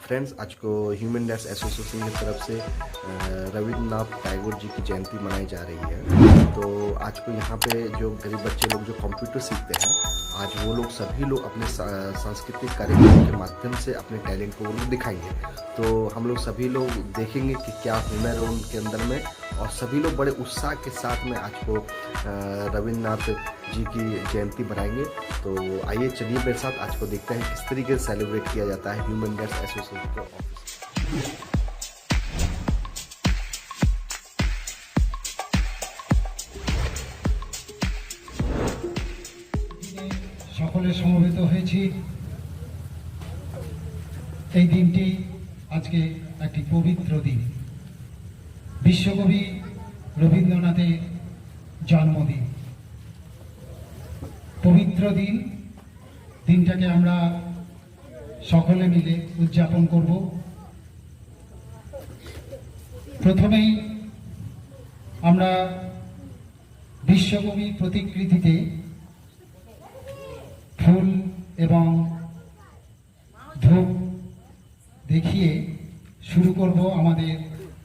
Friends, आज को human rights association की तरफ से रविंद्रनाथ टैगोर जी की जयंती मनाई जा रही है। तो आज को यहाँ पे जो गरीब बच्चे लोग जो कंप्यूटर सीखते हैं, आज वो लोग सभी लोग अपने सांस्कृतिक कार्यक्रम के माध्यम से अपने टैलेंट को वो लोग दिखाएंगे। तो हम लोग सभी लोग देखेंगे कि क्या हुनर है उनके अंदर में, और सभी लोग बड़े उत्साह के साथ में आज को रविंद्रनाथ जी की जयंती मनाएंगे। तो आइए चलिए मेरे साथ आज को देखते हैं किस तरीके से सेलिब्रेट किया जाता है ह्यूमन राइट्स एसोसिएशन के ऑफिस। সকলে সমবেত হয়েছি এই দিনটি আজকে একটি পবিত্র দিন, বিশ্বকবি রবীন্দ্রনাথের জন্মদিন। পবিত্র দিন, দিনটাকে আমরা সকলে মিলে উদযাপন করব। প্রথমেই আমরা বিশ্বকবির প্রতিকৃতিতে ফুল এবং ধূপ দেখিয়ে শুরু করব আমাদের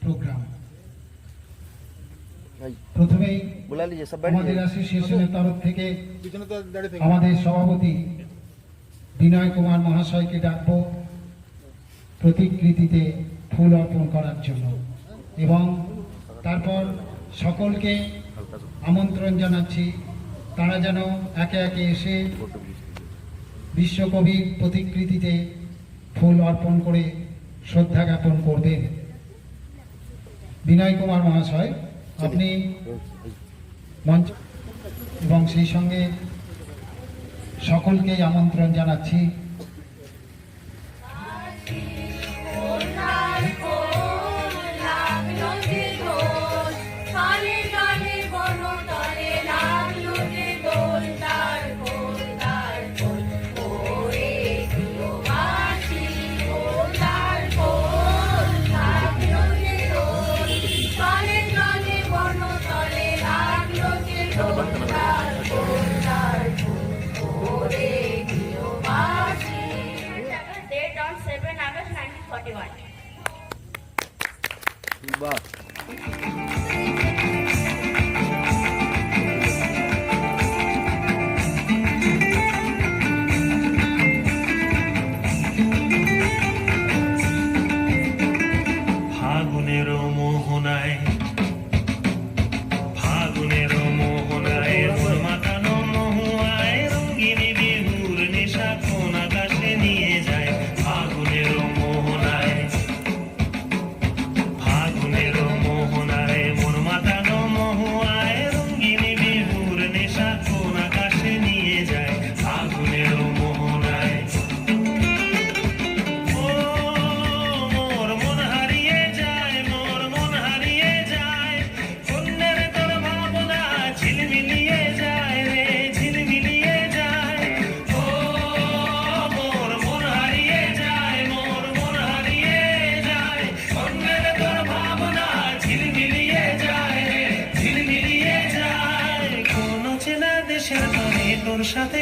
প্রোগ্রাম। প্রথমেই আমাদের অ্যাসোসিয়েশনের তরফ থেকে আমাদের সভাপতি বিনয় কুমার মহাশয়কে ডাকব প্রতিকৃতিতে ফুল অর্পণ করার জন্য, এবং তারপর সকলকে আমন্ত্রণ জানাচ্ছি তারা যেন একে একে এসে বিশ্বকবির প্রতিকৃতিতে ফুল অর্পণ করে শ্রদ্ধা জ্ঞাপন করবেন। বিনয় কুমার মহাশয়, আপনি মঞ্চ, এবং সেই সঙ্গে সকলকেই আমন্ত্রণ জানাচ্ছি। তোর সাথে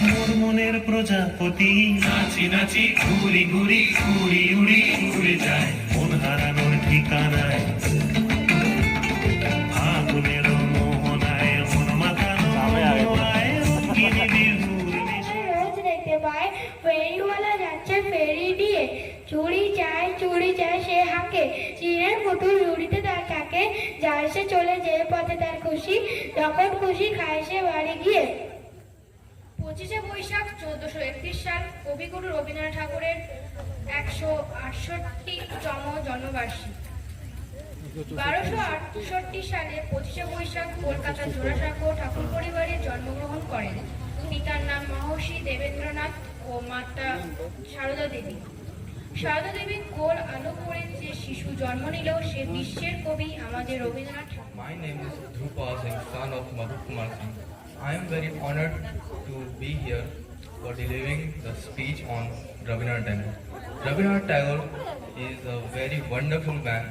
মোর মনের প্রজাপতি নাচি নাচি ঘুরি ঘুরি উড়ি উড়ি উড়ে যায় মন হারানোর ঠিকানায় ফাগুনের মোহনায় মন মাতানো মোহনায় রঙিনী বিহুর রোজ দেখতে পাই ফেরিওয়ালা যাচ্ছে ফেরি দিয়ে, চুড়ি চায় সে হাঁকে, চিনের পুতুল রুড়িতে তার কাকে, যায় সে চলে যে পথে তার খুশি, যখন খুশি খায় সে বাড়ি গিয়ে। 25শে বৈশাখ 1431 সাল কবিগুরু রবীন্দ্রনাথ ঠাকুরের 168তম জন্মবার্ষিকী। 1268 সালে 25শে বৈশাখ কলকাতার জোড়াসাঁকো ঠাকুর পরিবারে জন্মগ্রহণ করেন। পিতার নাম মহর্ষি দেবেন্দ্রনাথ ও মাতা সারদা দেবী। সারদা দেবী কোল আলো করে যে শিশু জন্ম নিল সে বিশ্বের কবি আমাদের রবীন্দ্রনাথ ঠাকুর। My name is Dhrupa Singh, son of Madhu Kumar Singh. I am very honored to be here for delivering the speech on Rabindranath Tagore. Rabindranath Tagore is a very wonderful man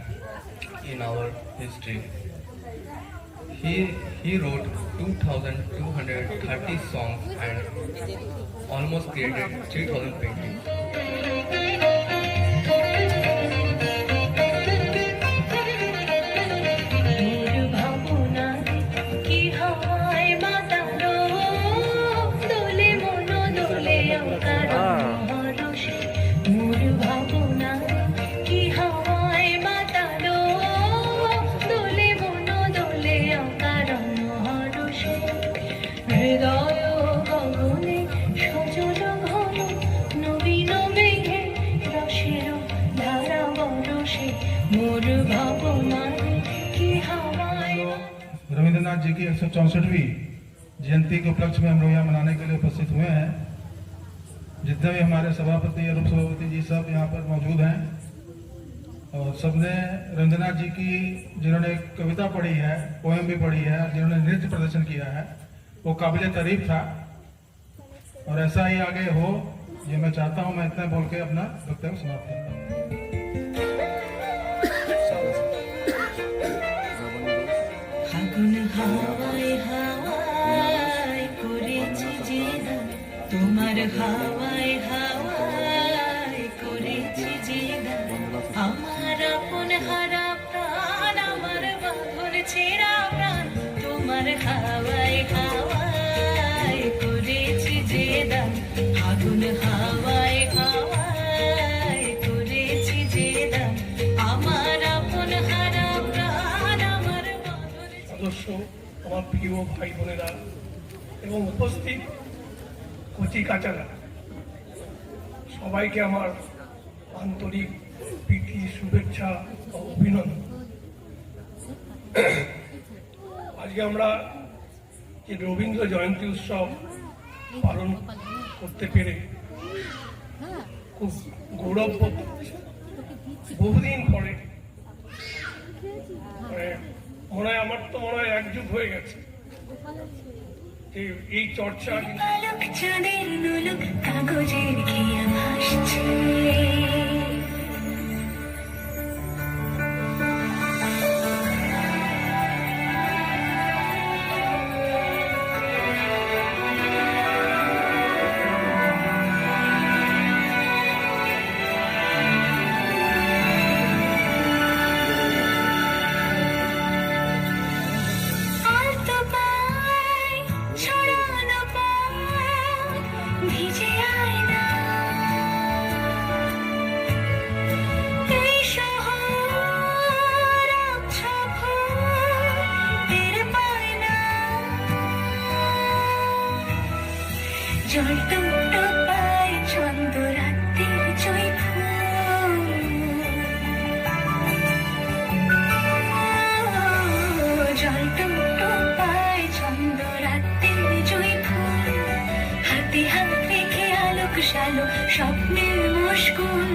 in our history. He wrote 2,230 songs and almost created 3,000 paintings. Rabindranath जी की 164वीं जयंती के उपलक्ष्य में हम लोग यहाँ मनाने के लिए उपस्थित हुए हैं। जितने भी हमारे सभापति और उप सभापति जी सब यहाँ पर मौजूद हैं और सबने रविन्द्रनाथ जी की जिन्होंने कविता पढ़ी है, पोएम भी पढ़ी है, जिन्होंने नृत्य प्रदर्शन किया है, वो काबिल तारीफ था और ऐसा ही आगे हो, ये मैं चाहता हूँ। मैं इतना बोल के अपना वक्तव्य समाप्त करता हूँ। ফাগুন হাওয়ায় হাওয়ায় করেছি যে গান, তোমার হাওয়ায় হাওয়ায় করেছি যে গান, আমার আপন হারা প্রাণ, আমার বাঁধন ছেঁড়া প্রাণ, তোমার হাওয়ায় হাওয়ায় করেছি যে দান, ফাগুন হাওয়ায় হাওয়ায় করেছি যে দান, আমার আপন হারা প্রাণ, আমার বাঁধন সদস্য, আমার প্রিয় ভাই বোনেরা এবং উপস্থিত কচি কাচারা, সবাইকে আমার আন্তরিক প্রীতি, শুভেচ্ছা ও অভিনন্দন। আজকে আমরা যে রবীন্দ্র জয়ন্তী উৎসব পালন করতে পেরে খুব গৌরববোধ করছি। বহুদিন পরে আমার তো মনে হয় এক যুগ হয়ে গেছে যে এই চর্চা। আলোক চাঁদের নোলক কাগজের খেয়া ভাসছে, আলতো পায় ছড়ানো পায় ভিজে আয়না, এই শহর আবছা ভোর টের পায় না, জল টুকটোপায় ছন্দ রাত্রির জয় ফুল, জল টুকটোপায় ছন্দ রাত্রির জয় ফুল, হাতে হাত রেখে আলোক শালো স্বপ্নের মুশকুল,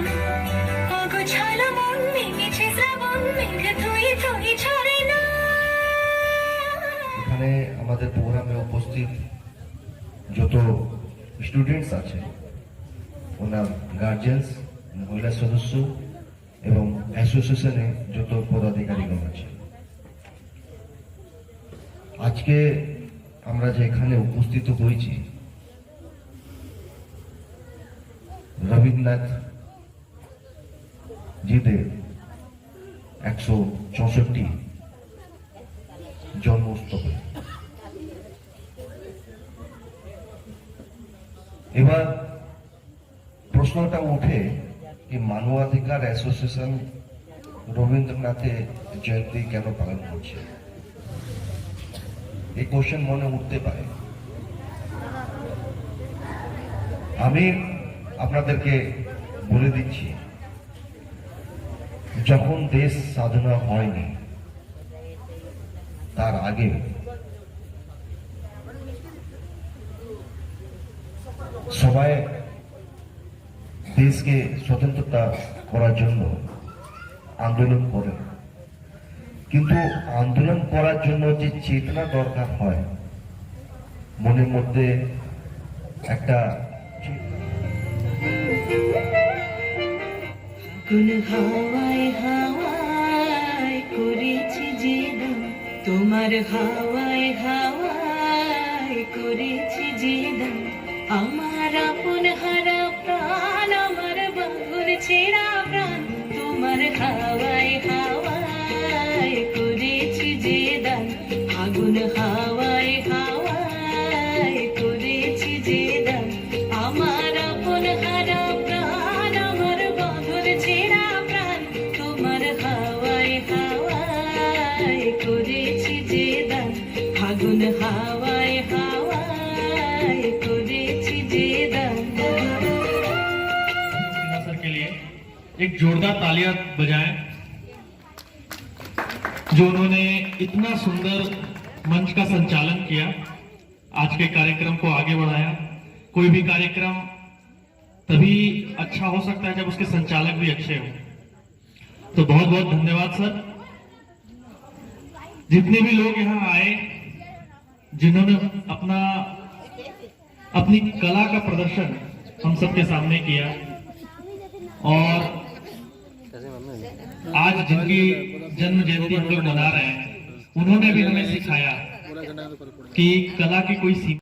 অগোছালো মন ভেঙেছে শ্রাবণ মেঘ ধুয়ে ধুয়ে ছড়ে না। এখানে আমাদের প্রোগ্রামে উপস্থিত যত স্টুডেন্টস আছে, ওনার গার্জিয়ানস, মহিলা সদস্য এবং অ্যাসোসিয়েশনে যত পদাধিকারীগণ আছে, আজকে আমরা যে এখানে উপস্থিত হয়েছি রবীন্দ্রনাথ জিদের 164 জন্ম উৎসবে। এবার প্রশ্নটা উঠে कि মানবাধিকার অ্যাসোসিয়েশন রবীন্দ্রনাথের জয়ন্তী কেন পালন করছে, এই কোশ্চেন মনে উঠতে পারে। আমি আপনাদেরকে বলে দিচ্ছি, যখন দেশ স্বাধীন হয়নি তার আগে সবাই দেশকে স্বতন্ত্রতা করার জন্য আন্দোলন করেন, কিন্তু আন্দোলন করার জন্য যে চেতনা দরকার হয়, মনের মধ্যে একটা ফাগুন হাওয়ায় হাওয়ায় করেছি যে দান, তোমার হাওয়ায় হাওয়ায় করেছি যে দান, আমার আপন হারা প্রাণ, আমার বাঁধন ছেঁড়া প্রাণ, তোমার হাওয়ায় হাওয়ায় করেছি যে দান, ফাগুন হাওয়ায় হাওয়ায় করেছি যে দান, আমার আপন হারা প্রাণ, আমার বাঁধন ছেঁড়া প্রাণ, তোমার হাওয়ায় হাওয়ায় করেছি যে দান, ফাগুন হাওয়ায় হাওয়ায় করেছি যে দান। सर के लिए एक जोरदार तालियां बजाएं, जो उन्होंने इतना सुंदर मंच का संचालन किया, आज के कार्यक्रम को आगे बढ़ाया। कोई भी कार्यक्रम तभी अच्छा हो सकता है जब उसके संचालक भी अच्छे हों। तो बहुत बहुत धन्यवाद सर। जितने भी लोग यहाँ आए, जिन्होंने अपनी कला का प्रदर्शन हम सबके सामने किया, और आज जिनकी जन्म जयंती हम लोग मना रहे हैं, उन्होंने भी हमें सिखाया कि कला की कोई सीमा